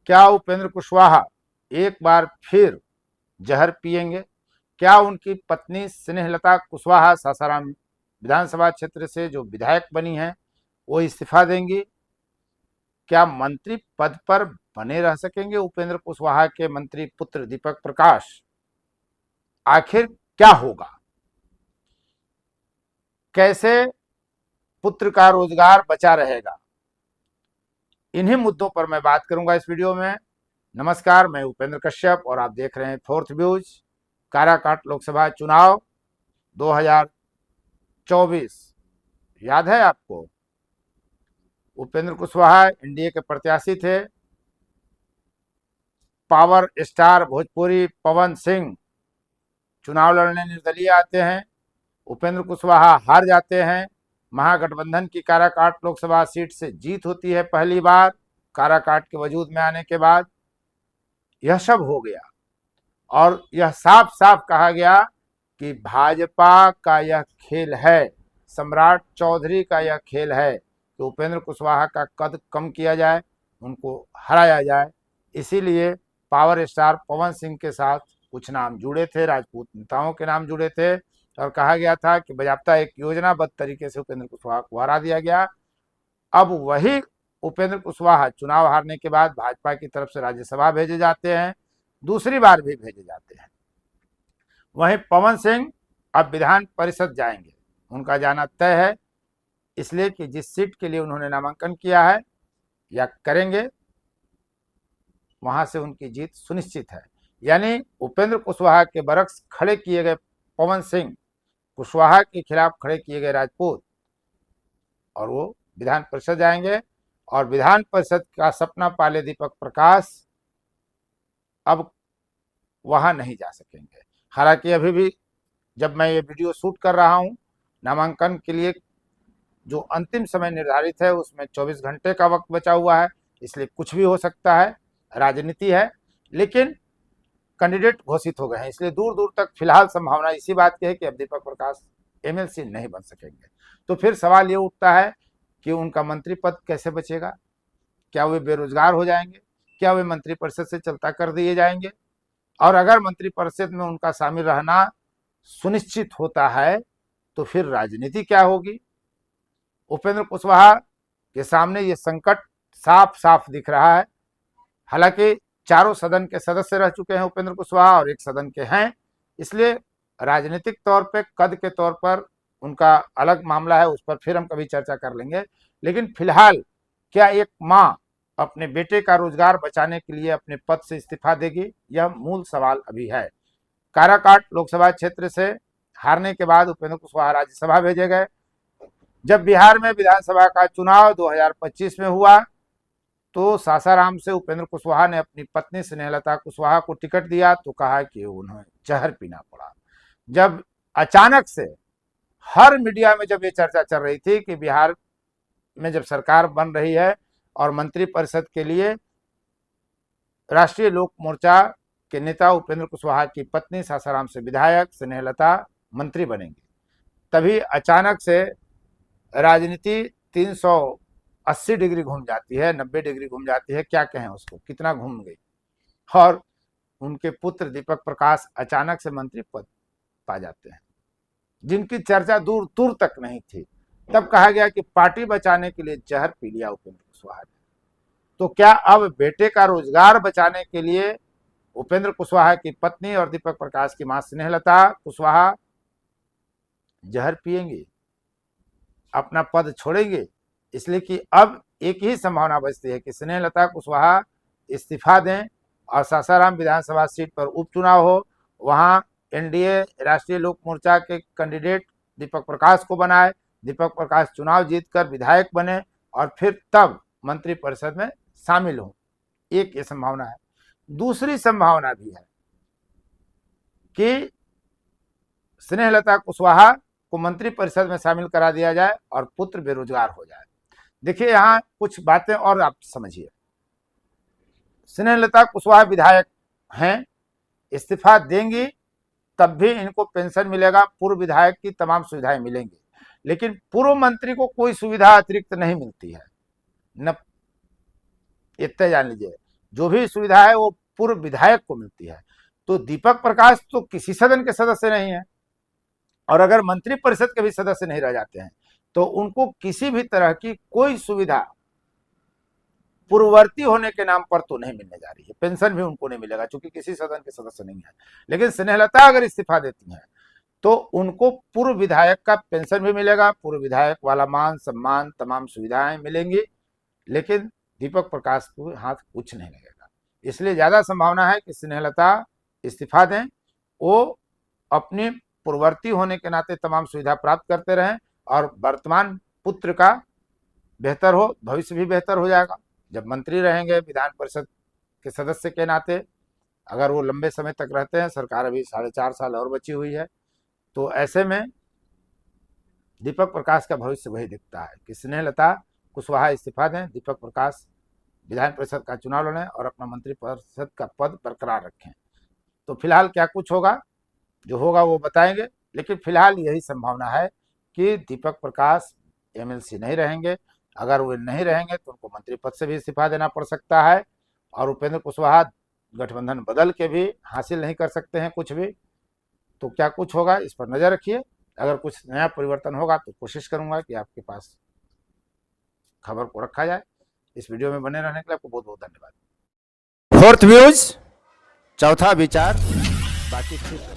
क्या उपेंद्र कुशवाहा एक बार फिर जहर पिएंगे? क्या उनकी पत्नी स्नेहलता कुशवाहा सासाराम विधानसभा क्षेत्र से जो विधायक बनी हैं वो इस्तीफा देंगी? क्या मंत्री पद पर बने रह सकेंगे उपेंद्र कुशवाहा के मंत्री पुत्र दीपक प्रकाश? आखिर क्या होगा? कैसे पुत्र का रोजगार बचा रहेगा? इन्हीं मुद्दों पर मैं बात करूंगा इस वीडियो में। नमस्कार, मैं उपेंद्र कश्यप और आप देख रहे हैं फोर्थ व्यूज। काराकाट लोकसभा चुनाव 2024 याद है आपको? उपेंद्र कुशवाहा एनडीए के प्रत्याशी थे। पावर स्टार भोजपुरी पवन सिंह चुनाव लड़ने निर्दलीय आते हैं। उपेंद्र कुशवाहा हार जाते हैं। महागठबंधन की काराकाट लोकसभा सीट से जीत होती है पहली बार काराकाट के वजूद में आने के बाद। यह सब हो गया और यह साफ साफ कहा गया कि भाजपा का यह खेल है, सम्राट चौधरी का यह खेल है कि उपेंद्र कुशवाहा का कद कम किया जाए, उनको हराया जाए। इसीलिए पावर स्टार पवन सिंह के साथ कुछ नाम जुड़े थे, राजपूत नेताओं के नाम जुड़े थे और कहा गया था कि बजाबता एक योजनाबद्ध तरीके से उपेंद्र कुशवाहा को हरा दिया गया। अब वही उपेंद्र कुशवाहा चुनाव हारने के बाद भाजपा की तरफ से राज्यसभा भेजे जाते हैं, दूसरी बार भी भेजे जाते हैं। वहीं पवन सिंह अब विधान परिषद जाएंगे, उनका जाना तय है, इसलिए कि जिस सीट के लिए उन्होंने नामांकन किया है या करेंगे वहां से उनकी जीत सुनिश्चित है। यानी उपेंद्र कुशवाहा के बरक्स खड़े किए गए पवन सिंह, कुशवाहा के खिलाफ खड़े किए गए राजपूत, और वो विधान परिषद जाएंगे और विधान परिषद का सपना पाले दीपक प्रकाश अब वहां नहीं जा सकेंगे। हालांकि अभी भी जब मैं ये वीडियो शूट कर रहा हूं, नामांकन के लिए जो अंतिम समय निर्धारित है उसमें 24 घंटे का वक्त बचा हुआ है, इसलिए कुछ भी हो सकता है, राजनीति है। लेकिन कैंडिडेट घोषित हो गए हैं, इसलिए दूर दूर तक फिलहाल संभावना इसी बात की है कि अब दीपक प्रकाश एमएलसी नहीं बन सकेंगे। तो फिर सवाल ये उठता है कि उनका मंत्री पद कैसे बचेगा? क्या वे बेरोजगार हो जाएंगे? क्या वे मंत्रिपरिषद से चलता कर दिए जाएंगे? और अगर मंत्रिपरिषद में उनका शामिल रहना सुनिश्चित होता है तो फिर राजनीति क्या होगी? उपेंद्र कुशवाहा के सामने ये संकट साफ साफ दिख रहा है। हालांकि चारों सदन के सदस्य रह चुके हैं उपेंद्र कुशवाहा और एक सदन के हैं, इसलिए राजनीतिक तौर पे कद के तौर पर उनका अलग मामला है, उस पर फिर हम कभी चर्चा कर लेंगे। लेकिन फिलहाल क्या एक माँ अपने बेटे का रोजगार बचाने के लिए अपने पद से इस्तीफा देगी? यह मूल सवाल अभी है। काराकाट लोकसभा क्षेत्र से हारने के बाद उपेंद्र कुशवाहा राज्यसभा भेजे गए। जब बिहार में विधानसभा का चुनाव 2025 में हुआ तो सासाराम से उपेंद्र कुशवाहा ने अपनी पत्नी स्नेहलता कुशवाहा को टिकट दिया तो कहा कि उन्हें जहर पीना पड़ा। जब अचानक से हर मीडिया में जब ये चर्चा चल रही थी कि बिहार में जब सरकार बन रही है और मंत्रिपरिषद के लिए राष्ट्रीय लोक मोर्चा के नेता उपेंद्र कुशवाहा की पत्नी सासाराम से विधायक स्नेहलता मंत्री बनेंगी, तभी अचानक से राजनीति 380 डिग्री घूम जाती है, 90 डिग्री घूम जाती है, क्या कहें उसको, कितना घूम गई। और उनके पुत्र दीपक प्रकाश अचानक से मंत्री पद पा जाते हैं, जिनकी चर्चा दूर दूर तक नहीं थी। तब कहा गया कि पार्टी बचाने के लिए जहर पी लिया उपेंद्र कुशवाहा ने। तो क्या अब बेटे का रोजगार बचाने के लिए उपेंद्र कुशवाहा की पत्नी और दीपक प्रकाश की मां स्नेहलता कुशवाहा जहर पिएंगी, अपना पद छोड़ेंगे? इसलिए कि अब एक ही संभावना बचती है कि स्नेहलता कुशवाहा इस्तीफा दें और सासाराम विधानसभा सीट पर उपचुनाव हो, वहां एनडीए राष्ट्रीय लोक मोर्चा के कैंडिडेट दीपक प्रकाश को बनाए, दीपक प्रकाश चुनाव जीतकर विधायक बने और फिर तब मंत्रिपरिषद में शामिल हो। एक ये संभावना है। दूसरी संभावना भी है कि स्नेहलता कुशवाहा को मंत्रिपरिषद में शामिल करा दिया जाए और पुत्र बेरोजगार हो जाए। देखिए यहां कुछ बातें और आप समझिए। स्नेहलता कुशवाहा विधायक हैं, इस्तीफा देंगी तब भी इनको पेंशन मिलेगा, पूर्व विधायक की तमाम सुविधाएं मिलेंगी, लेकिन पूर्व मंत्री को कोई सुविधा अतिरिक्त नहीं मिलती है। न इतने जान लीजिए, जो भी सुविधा है वो पूर्व विधायक को मिलती है। तो दीपक प्रकाश तो किसी सदन के सदस्य नहीं है, और अगर मंत्री परिषद के भी सदस्य नहीं रह जाते हैं तो उनको किसी भी तरह की कोई सुविधा पूर्ववर्ती होने के नाम पर तो नहीं मिलने जा रही है। पेंशन भी उनको नहीं मिलेगा क्योंकि किसी सदन के सदस्य नहीं है। लेकिन स्नेहलता अगर इस्तीफा देती हैं तो उनको पूर्व विधायक का पेंशन भी मिलेगा, पूर्व विधायक वाला मान सम्मान तमाम सुविधाएं मिलेंगी, लेकिन दीपक प्रकाश को हाथ कुछ नहीं लगेगा। इसलिए ज्यादा संभावना है कि स्नेहलता इस्तीफा दें, वो अपनी पूर्ववर्ती होने के नाते तमाम सुविधा प्राप्त करते रहें और वर्तमान पुत्र का बेहतर हो, भविष्य भी बेहतर हो जाएगा। जब मंत्री रहेंगे विधान परिषद के सदस्य के नाते, अगर वो लंबे समय तक रहते हैं, सरकार अभी 4.5 साल और बची हुई है, तो ऐसे में दीपक प्रकाश का भविष्य वही दिखता है कि स्नेहलता कुशवाहा इस्तीफा दें, दीपक प्रकाश विधान परिषद का चुनाव लड़ें और अपना मंत्री परिषद का पद बरकरार रखें। तो फिलहाल क्या कुछ होगा, जो होगा वो बताएंगे, लेकिन फिलहाल यही संभावना है कि दीपक प्रकाश एमएलसी नहीं रहेंगे। अगर वो नहीं रहेंगे तो उनको मंत्री पद से भी इस्तीफा देना पड़ सकता है, और उपेंद्र कुशवाहा गठबंधन बदल के भी हासिल नहीं कर सकते हैं कुछ भी। तो क्या कुछ होगा इस पर नजर रखिए। अगर कुछ नया परिवर्तन होगा तो कोशिश करूंगा कि आपके पास खबर को रखा जाए। इस वीडियो में बने रहने के लिए आपको बहुत बहुत धन्यवाद। फोर्थ व्यूज, चौथा विचार, बाकी ठीक है।